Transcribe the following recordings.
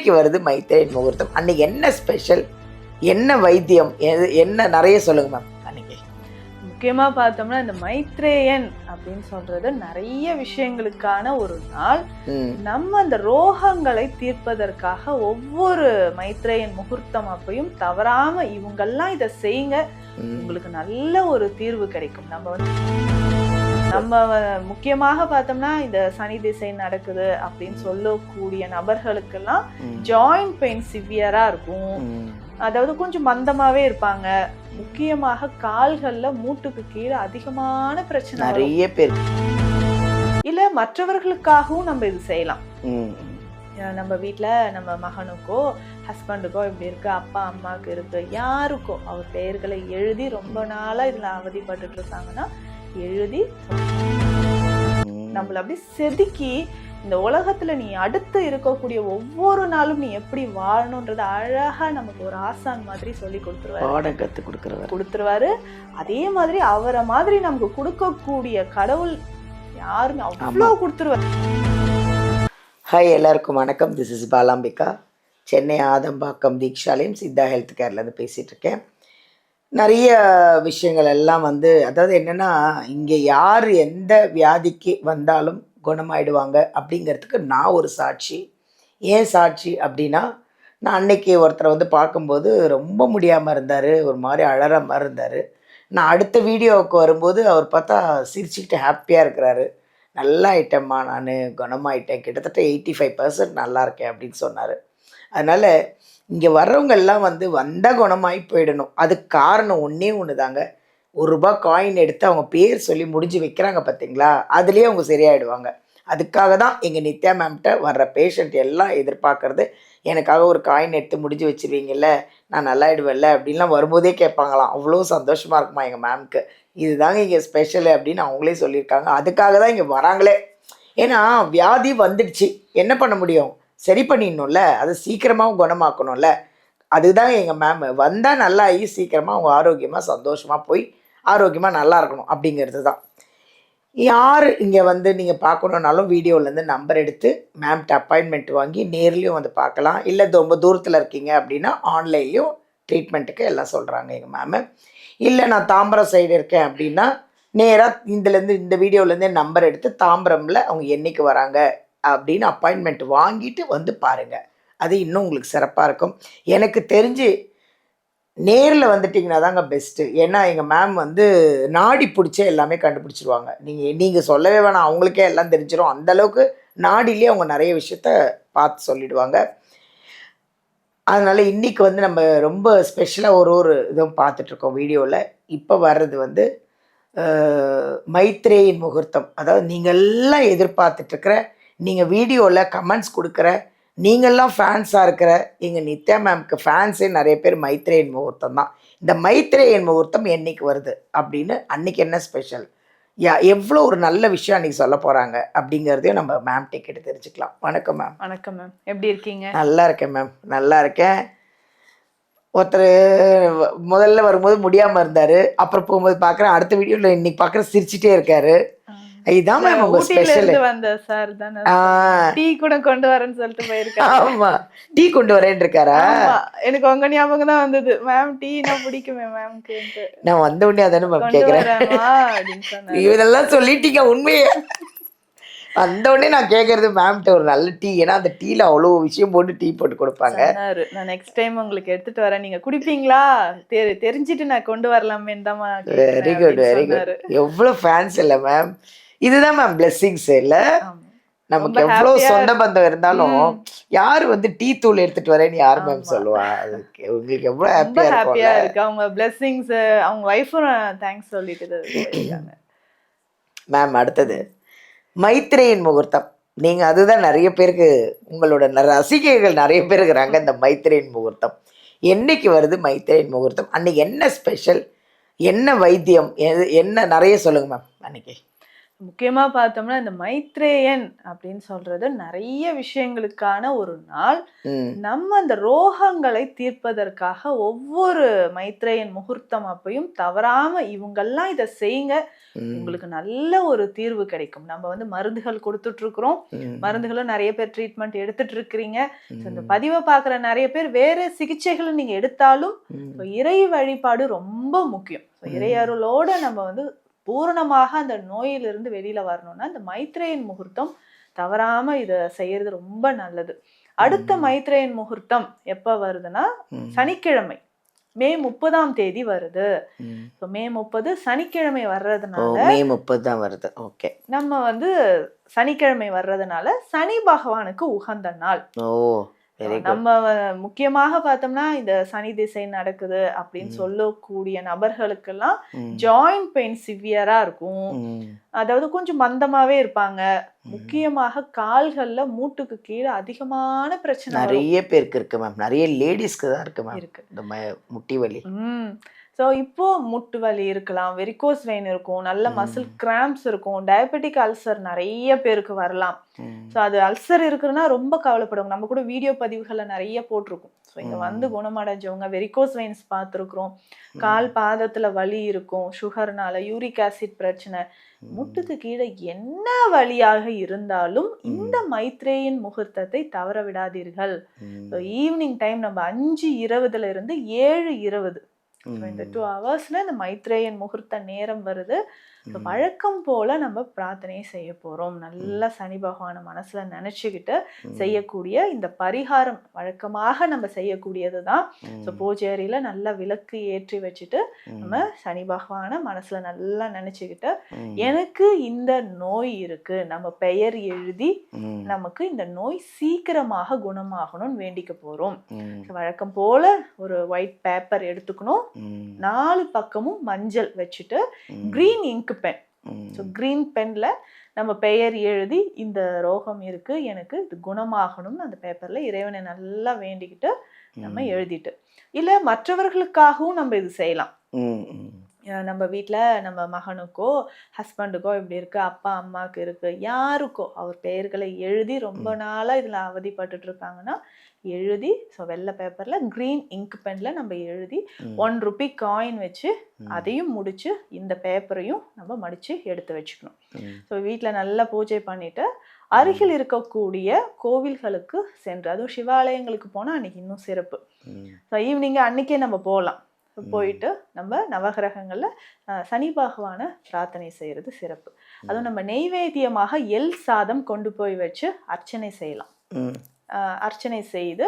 என்னைக்கு வருது மைத்ரேயன் முகூர்த்தம், அன்னைக்கு என்ன ஸ்பெஷல், என்ன வைத்தியம், என்ன நிறைய சொல்லுங்க மேம். அன்னைக்கு முக்கியமாக பார்த்தோம்னா இந்த மைத்ரேயன் அப்படின்னு சொல்றது நிறைய விஷயங்களுக்கான ஒரு நாள். நம்ம அந்த ரோகங்களை தீர்ப்பதற்காக ஒவ்வொரு மைத்ரேயன் முகூர்த்தம் அப்பையும் தவறாம இவங்கெல்லாம் இதை செய்யுங்க, உங்களுக்கு நல்ல ஒரு தீர்வு கிடைக்கும். நம்ம முக்கியமாக பார்த்தோம்னா இந்த சனி திசை நடக்குது அப்படின்னு சொல்லக்கூடிய நபர்களுக்கெல்லாம் ஜாயிண்ட் பெயின் சிவியரா இருக்கும், அதாவது கொஞ்சம் மந்தமாவே இருப்பாங்க. முக்கியமாக கால்கள்ல மூட்டுக்கு கீழே அதிகமான பிரச்சனை நிறைய பேர் இல்ல மற்றவர்களுக்காகவும் நம்ம இது செய்யலாம். நம்ம வீட்டுல நம்ம மகனுக்கோ ஹஸ்பண்டுக்கோ இப்படி இருக்கு, அப்பா அம்மாவுக்கு இருக்கு, யாருக்கோ அவர் பெயர்களை எழுதி ரொம்ப நாளா இதுல அவதிப்பட்டு இருக்காங்கன்னா எழுதி நம்மள அப்படி செதுக்கி இந்த உலகத்துல நீ அடுத்து இருக்கக்கூடிய ஒவ்வொரு நாளும் நீ எப்படி வாழணும்ன்றத அழகா நமக்கு ஒரு ஆசான் மாதிரி சொல்லி கொடுத்துருவாரு. அதே மாதிரி அவரை மாதிரி நமக்கு கொடுக்கக்கூடிய கடவுள் யாருமே அவ்வளவு கொடுத்துருவாரு. ஹாய், எல்லாருக்கும் வணக்கம். This is Balambika. Chennai Adambakkam Deekshalayam Siddha health கேர்லேருந்து பேசிகிட்டு இருக்கேன். நிறைய விஷயங்கள் எல்லாம் அதாவது என்னென்னா, இங்கே யார் எந்த வியாதிக்கு வந்தாலும் குணமாயிடுவாங்க அப்படிங்கிறதுக்கு நான் ஒரு சாட்சி. ஏன் சாட்சி அப்படின்னா, நான் அன்னைக்கு ஒருத்தரை பார்க்கும்போது ரொம்ப முடியாமல் இருந்தார், ஒரு மாதிரி அழற மாதிரி இருந்தார். நான் அடுத்த வீடியோவுக்கு வரும்போது அவர் பார்த்தா சிரிச்சுக்கிட்டு ஹாப்பியாக இருக்கிறாரு. நல்லா ஆயிட்டேம்மா, நான் குணமாயிட்டேன், கிட்டத்தட்ட 85% நல்லா இருக்கேன் அப்படின்னு சொன்னார். அதனால் இங்கே வர்றவங்கெல்லாம் வந்தால் குணமாகி போயிடணும். அதுக்கு காரணம் ஒன்று தாங்க. ₹1 காயின் எடுத்து அவங்க பேர் சொல்லி முடிஞ்சு வைக்கிறாங்க பார்த்தீங்களா, அதுலேயே அவங்க சரியாயிடுவாங்க. அதுக்காக தான் எங்கள் நித்யா மேம்கிட்ட வர்ற பேஷண்ட் எல்லாம் எதிர்பார்க்குறது, எனக்காக ஒரு காயின் எடுத்து முடிஞ்சு வச்சுருவீங்கல்ல, நான் நல்லாயிடுவேன்ல அப்படின்லாம் வரும்போதே கேட்பாங்களாம். அவ்வளோ சந்தோஷமாக இருக்குமா எங்கள் மேம்க்கு. இதுதாங்க இங்கே ஸ்பெஷலு அப்படின்னு அவங்களே சொல்லியிருக்காங்க. அதுக்காக தான் இங்கே வராங்களே. ஏன்னா வியாதி வந்துடுச்சு, என்ன பண்ண முடியும், சரி பண்ணிடணும்ல, அது சீக்கிரமாகவும் குணமாக்கணும்ல. அதுதான் எங்கள் மேம் வந்தால் நல்லா ஆகி சீக்கிரமாக அவங்க ஆரோக்கியமாக சந்தோஷமாக போய் ஆரோக்கியமாக நல்லா இருக்கணும் அப்படிங்கிறது தான். யார் இங்கே நீங்கள் பார்க்கணுன்னாலும் வீடியோவிலேருந்து நம்பர் எடுத்து மேம்கிட்ட அப்பாயின்மெண்ட் வாங்கி நேர்லேயும் பார்க்கலாம். இல்லை ரொம்ப தூரத்தில் இருக்கீங்க அப்படின்னா ஆன்லைன்லேயும் ட்ரீட்மெண்ட்டுக்கு எல்லாம் சொல்கிறாங்க எங்கள் மேமு. இல்லை நான் தாம்பரம் சைடு இருக்கேன் அப்படின்னா நேராக இந்த வீடியோவிலேருந்தே நம்பர் எடுத்து தாம்பரமில் அவங்க என்றைக்கு வராங்க அப்படின்னு அப்பாயின்மெண்ட் வாங்கிட்டு பாருங்கள். அது இன்னும் உங்களுக்கு சிறப்பாக இருக்கும். எனக்கு தெரிஞ்சு நேரில் வந்துட்டிங்கன்னா தாங்க பெஸ்ட்டு. ஏன்னா எங்கள் மேம் நாடி பிடிச்சே எல்லாமே கண்டுபிடிச்சிருவாங்க. நீங்கள் சொல்லவே வேணாம், அவங்களுக்கே எல்லாம் தெரிஞ்சிடும். அந்தளவுக்கு நாடிலேயே அவங்க நிறைய விஷயத்த பார்த்து சொல்லிவிடுவாங்க. அதனால் இன்றைக்கி நம்ம ரொம்ப ஸ்பெஷலாக ஒரு இதுவும் பார்த்துட்ருக்கோம் வீடியோவில். இப்போ வர்றது மைத்ரேயன் முகூர்த்தம். அதாவது நீங்கள்லாம் எதிர்பார்த்துட்ருக்கிற, நீங்கள் வீடியோவில் கமெண்ட்ஸ் கொடுக்குற, நீங்கள்லாம் ஃபேன்ஸாக இருக்கிற எங்கள் நித்யா மேம்க்கு ஃபேன்ஸே நிறைய பேர் மைத்ரேயன் முகூர்த்தம் தான். இந்த மைத்ரேயன் முகூர்த்தம் என்றைக்கு வருது அப்படின்னு, அன்றைக்கி என்ன ஸ்பெஷல், எவ்வளோ ஒரு நல்ல விஷயம் அன்றைக்கி சொல்ல போகிறாங்க அப்படிங்கிறதையும் நம்ம மேம் கேட்டு தெரிஞ்சுக்கலாம். வணக்கம் மேம். வணக்கம் மேம், எப்படி இருக்கீங்க? நல்லா இருக்கேன் மேம், நல்லா இருக்கேன். ஒருத்தர் முதல்ல வரும்போது முடியாமல் இருந்தார், அப்புறம் போகும்போது பார்க்குறேன், அடுத்த வீடியோவில் இன்னைக்கு பார்க்குறேன் சிரிச்சிட்டே இருக்காரு. இதுதான் மேம் உங்க ஸ்பெஷல். வந்த சார் தானே டீ கூட கொண்டு வரேன்னு சொல்லிட்டு போயிருக்காரு. ஆமா, டீ கொண்டு வரேன்னு இருக்காரா? எனக்கு உங்க ஞாபகம் தான் வந்தது. மேம் டீனா பிடிக்குமே மேம்க்கு. நான் வந்த உடனே அதானே மேம் கேக்குறேன். இதெல்லாம் சொல்லிட்டீங்க உண்மையே. வந்த உடனே நான் கேட்கறது மேம்கிட்ட ஒரு நல்ல டீ. ஏன்னா அந்த டீல அவ்வளோ விஷயம் போட்டு டீ போட்டு கொடுப்பாங்க. நான் நெக்ஸ்ட் டைம் உங்களுக்கு எடுத்துட்டு வரேன், நீங்க குடிப்பீங்களா தெரிஞ்சிட்டு நான் கொண்டு வரலாமேன்னு தான். Very good, very good. எவ்வளோ ஃபேன்ஸ் இல்லை மேம். இதுதான் மேம் பிளெஸிங்ஸ். இல்ல நமக்கு எவ்வளவு சொந்த பந்தம் இருந்தாலும் யாரு டீ தூள் எடுத்துட்டு வரேன்னு யாரு மேம் சொல்லுவா? அதுக்கு உங்களுக்கு எவ்வளவு ஹாப்பியா இருக்கு. அவங்க பிளெஸிங்ஸ், அவங்க வைஃபும் தேங்க்ஸ் சொல்லிட்டு இருக்காங்க மேம். அடுத்தது மைத்ரேயன் முகூர்த்தம். நீங்க அதுதான் நிறைய பேருக்கு, உங்களோட ரசிகைகள் நிறைய பேர் இருக்கிறாங்க. இந்த மைத்ரேயன் முகூர்த்தம் என்னைக்கு வருது, மைத்ரேயன் முகூர்த்தம் அன்னைக்கு என்ன ஸ்பெஷல், என்ன வைத்தியம், என்ன நிறைய சொல்லுங்க மேம். அன்னைக்கு முக்கியமா பார்த்தோம்னா இந்த மைத்ரேயன் அப்படின்னு சொல்றது நிறைய விஷயங்களுக்கான ஒரு நாள். நம்ம அந்த ரோகங்களை தீர்ப்பதற்காக ஒவ்வொரு மைத்ரேயன் முகூர்த்தம் அப்பையும் தவறாம இவங்கெல்லாம் இதை செய்யுங்க, உங்களுக்கு நல்ல ஒரு தீர்வு கிடைக்கும். நம்ம வந்து மருந்துகள் கொடுத்துட்டு இருக்கிறோம், மருந்துகளும் நிறைய பேர் ட்ரீட்மெண்ட் எடுத்துட்டு இருக்கிறீங்க. இந்த பதிவை பார்க்குற நிறைய பேர் வேற சிகிச்சைகளை நீங்க எடுத்தாலும் இறை வழிபாடு ரொம்ப முக்கியம். இறை அருளோட நம்ம வந்து பூரணமாக அந்த நோயிலிருந்து வெளியில வரணும்னா இந்த மைத்ரேயன் முகூர்த்தம் தவறாம இத செய்யறது ரொம்ப நல்லது. அடுத்த மைத்ரேயன் முகூர்த்தம் எப்ப வருதுன்னா சனிக்கிழமை மே 30ஆம் தேதி வருது. மே 30 சனிக்கிழமை வர்றதுனால மே 30 தான் வருது. ஓகே, நம்ம வந்து சனிக்கிழமை வர்றதுனால சனி பகவானுக்கு உகந்த நாள். நம்ம முக்கியமாக பார்த்தோம்னா இந்த சனி திசை நடக்குது அப்படின்னு சொல்லக்கூடிய நபர்களுக்கெல்லாம் ஜாயிண்ட் பெயின் சிவியரா இருக்கும். அதாவது கொஞ்சம் மந்தமாவே இருப்பாங்க. முக்கியமாக கால்கள்ல மூட்டுக்கு கீழே அதிகமான பிரச்சனை நிறைய பேருக்கு இருக்கு மேம். நிறைய லேடிஸ்க்கு தான் இருக்கு மேம் இருக்கு இந்த முட்டி வலி. ஸோ இப்போ முட்டு வலி இருக்கலாம், வெரிகோஸ் வெயின் இருக்கும், நல்ல மசில் கிராம்ப்ஸ் இருக்கும், டயபெட்டிக் அல்சர் நிறைய பேருக்கு வரலாம். ஸோ அது அல்சர் இருக்குன்னா ரொம்ப கவலைப்படுவாங்க. நம்ம கூட வீடியோ பதிவுகளை நிறைய போட்டிருக்கோம். ஸோ இங்க வந்து குணமடைஞ்சவங்க வெரிகோஸ் வெயின்ஸ் பார்த்துருக்குறோம். கால் பாதத்துல வலி இருக்கும், சுகர்னால, யூரிக் ஆசிட் பிரச்சனை, முட்டுக்கு கீழே என்ன வழியாக இருந்தாலும் இந்த மைத்ரேயன் முகூர்த்தத்தை தவற விடாதீர்கள். ஈவினிங் டைம் நம்ம 5:20 இருந்து 7:20 இந்த 2 ஹவர்ஸ்ல இந்த மைத்ரேயன் முகூர்த்த நேரம் வருது. வழக்கம் போல நம்ம பிரார்த்தனையை செய்ய போறோம். நல்லா சனி பகவான மனசுல நினைச்சுக்கிட்டு செய்யக்கூடிய இந்த பரிகாரம் வழக்கமாக நம்ம செய்யக்கூடியதுதான். பூஜை அறையில நல்லா விளக்கு ஏற்றி வச்சுட்டு நம்ம சனி பகவான மனசுல நல்லா நினைச்சுக்கிட்டு எனக்கு இந்த நோய் இருக்கு, நம்ம பெயர் எழுதி நமக்கு இந்த நோய் சீக்கிரமாக குணமாகணும்னு வேண்டிக்க போறோம். வழக்கம் போல ஒரு ஒயிட் பேப்பர் எடுத்துக்கணும், 4 பக்கமும் மஞ்சள் வச்சுட்டு green ink pen, so green பென்ல நம்ம பெயர் எழுதி இந்த ரோகம் இருக்கு, எனக்கு இது குணமாகணும்னு அந்த பேப்பர்ல இறைவனை நல்லா வேண்டிக்கிட்டு நம்ம எழுதிட்டு, இல்ல மற்றவர்களுக்காகவும் நம்ம இது செய்யலாம். நம்ம வீட்டில் நம்ம மகனுக்கோ ஹஸ்பண்டுக்கோ இப்படி இருக்கு, அப்பா அம்மாவுக்கு இருக்கு, யாருக்கோ அவர் பெயர்களை எழுதி ரொம்ப நாளாக இதில் அவதிப்பட்டு இருக்காங்கன்னா எழுதி, ஸோ வெள்ளை பேப்பரில் க்ரீன் இங்க் பெனில் நம்ம எழுதி 1 ரூபி காயின் வச்சு அதையும் முடிச்சு இந்த பேப்பரையும் நம்ம மடித்து எடுத்து வச்சுக்கணும். ஸோ வீட்டில் நல்லா பூஜை பண்ணிட்டு அருகில் இருக்கக்கூடிய கோவில்களுக்கு சென்று, அதுவும் சிவாலயங்களுக்கு போனால் அன்னைக்கு இன்னும் சிறப்பு. ஸோ ஈவினிங் அன்னைக்கே நம்ம போகலாம். போயிட்டு நம்ம நவகிரகங்கள்ல சனி பகவான பிரார்த்தனை செய்யறது சிறப்பு. அதுவும் நம்ம நெய்வேத்தியமாக எல் சாதம் கொண்டு போய் வச்சு அர்ச்சனை செய்யலாம். அர்ச்சனை செய்து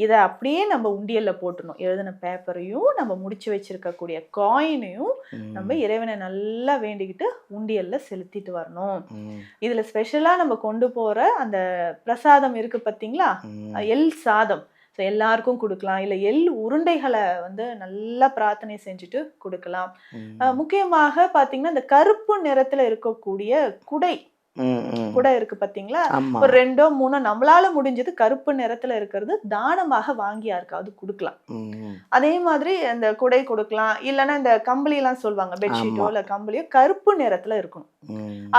இதை அப்படியே நம்ம உண்டியல்ல போட்டுணும். எழுதின பேப்பரையும் நம்ம முடிச்சு வச்சிருக்கக்கூடிய காயினையும் நம்ம இறைவனை நல்லா வேண்டிக்கிட்டு உண்டியல்ல செலுத்திட்டு வரணும். இதுல ஸ்பெஷலா நம்ம கொண்டு போற அந்த பிரசாதம் இருக்கு பார்த்தீங்களா, எல் சாதம், ஸோ எல்லாருக்கும் கொடுக்கலாம். இல்லை எள் உருண்டைகளை வந்து நல்லா பிரார்த்தனை செஞ்சுட்டு கொடுக்கலாம். முக்கியமாக பார்த்தீங்கன்னா இந்த கருப்பு நிறத்துல இருக்கக்கூடிய குடை இருக்கு பார்த்தீங்களா, ஒரு 2 3 நம்மளால முடிஞ்சது கருப்பு நிறத்துல இருக்கிறது தானமாக வாங்கி யாருக்காவது கொடுக்கலாம். அதே மாதிரி அந்த குடை கொடுக்கலாம். இல்லைன்னா இந்த கம்பளி எல்லாம் சொல்லுவாங்க, பெட்ஷீட்டோ இல்லை கம்பளியோ கருப்பு நிறத்துல இருக்கணும்.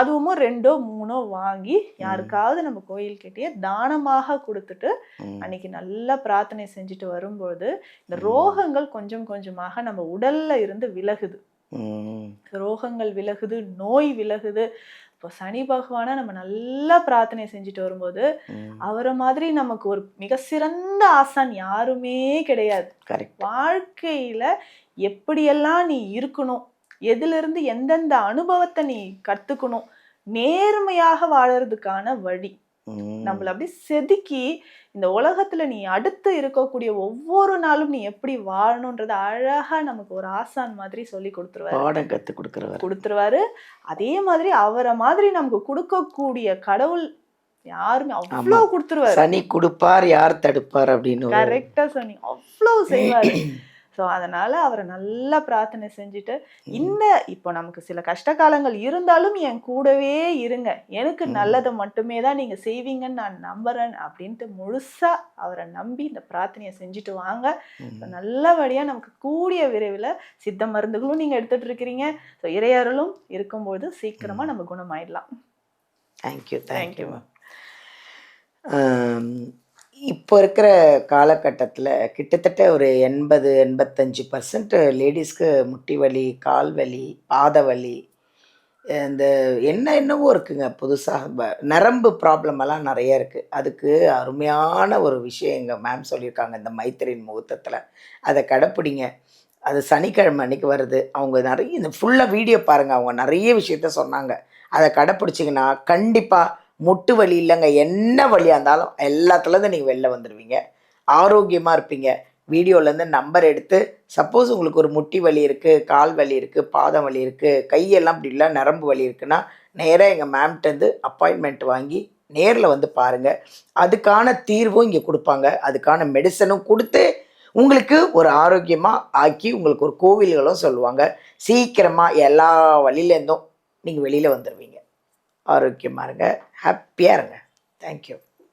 அதுவும் 2 3 வாங்கி யாருக்காவது நம்ம கோயில் கிட்டேயே தானமாக கொடுத்துட்டு அன்னைக்கு நல்லா பிரார்த்தனை செஞ்சுட்டு வரும்போது இந்த ரோகங்கள் கொஞ்சம் கொஞ்சமாக நம்ம உடல்ல இருந்து விலகுது. ரோகங்கள் விலகுது, நோய் விலகுது. இப்போ சனி பகவானை நம்ம நல்லா பிரார்த்தனை செஞ்சுட்டு வரும்போது அவரை மாதிரி நமக்கு ஒரு மிக சிறந்த ஆசான் யாருமே கிடையாது. வாழ்க்கையில எப்படியெல்லாம் நீ இருக்கணும், எதுல இருந்து எந்தெந்த அனுபவத்தை நீ கத்துக்கணும், நேர்மையாக வாழறதுக்கான வழி நம்மள அப்படி செதுக்கி இந்த உலகத்துல நீ அடுத்து இருக்கக்கூடிய ஒவ்வொரு நாளும் நீ எப்படி வாழணும்ன்றது அழகா நமக்கு ஒரு ஆசான் மாதிரி சொல்லி கொடுத்துருவாரு. அதே மாதிரி அவரை மாதிரி நமக்கு கொடுக்கக்கூடிய கடவுள் யாருமே அவ்வளவு கொடுத்துருவாரு. சனி கொடுப்பார், யார் தடுப்பார் அப்படின்னு கரெக்டா சொன்னீங்க. அவ்வளவு செய்வாரு. ஸோ அதனால அவரை நல்லா பிரார்த்தனை செஞ்சுட்டு இந்த இப்போ நமக்கு சில கஷ்ட காலங்கள் இருந்தாலும் என் கூடவே இருங்க, எனக்கு நல்லதை மட்டுமே தான் நீங்க செய்வீங்கன்னு நான் நம்புறேன் அப்படின்ட்டு முழுசா அவரை நம்பி இந்த பிரார்த்தனையை செஞ்சுட்டு வாங்க. நல்லபடியா நமக்கு கூடிய விரைவில் சித்த மருந்துகளும் நீங்க எடுத்துட்டு இருக்கிறீங்க. ஸோ இறையருளும் இருக்கும்போது சீக்கிரமா நம்ம குணமாயிடலாம். Thank you thank you. இப்போ இருக்கிற காலகட்டத்தில் கிட்டத்தட்ட ஒரு 80-85% லேடிஸ்க்கு முட்டி வலி, கால் வலி, பாத வலி, இந்த என்னவோ இருக்குங்க புதுசாக நரம்பு ப்ராப்ளம் எல்லாம் நிறைய இருக்குது. அதுக்கு அருமையான ஒரு விஷயம் எங்கள் மேம் சொல்லியிருக்காங்க இந்த மைத்திரியின் முகூர்த்தத்தில். அதை கடைப்பிடிங்க. அது சனிக்கிழமை அன்னைக்கு வருது. அவங்க நிறைய இந்த ஃபுல்லாக வீடியோ பாருங்கள், அவங்க நிறைய விஷயத்த சொன்னாங்க. அதை கடைப்பிடிச்சிங்கன்னா கண்டிப்பாக முட்டு வலி இல்லைங்க, என்ன வலியாக இருந்தாலும் எல்லாத்துலேருந்து நீங்கள் வெளில வந்துடுவீங்க, ஆரோக்கியமாக இருப்பீங்க. வீடியோலேருந்து நம்பர் எடுத்து சப்போஸ் உங்களுக்கு ஒரு முட்டி வலி இருக்குது, கால் வலி இருக்குது, பாதம் வலி இருக்குது, கையெல்லாம் இப்படி இல்லை நரம்பு வலி இருக்குன்னா நேராக எங்கள் மேம்கிட்டேருந்து அப்பாயின்மெண்ட் வாங்கி நேரில் வந்து பாருங்கள். அதுக்கான தீர்வும் இங்கே கொடுப்பாங்க, அதுக்கான மெடிசனும் கொடுத்து உங்களுக்கு ஒரு ஆரோக்கியமாக ஆக்கி உங்களுக்கு ஒரு கோவில்களும் சொல்லுவாங்க. சீக்கிரமாக எல்லா வழியிலேருந்தும் நீங்கள் வெளியில் வந்துடுவீங்க. ஆரோக்கியமாக இருங்க, ஹாப்பியாக இருங்க. தேங்க்யூ.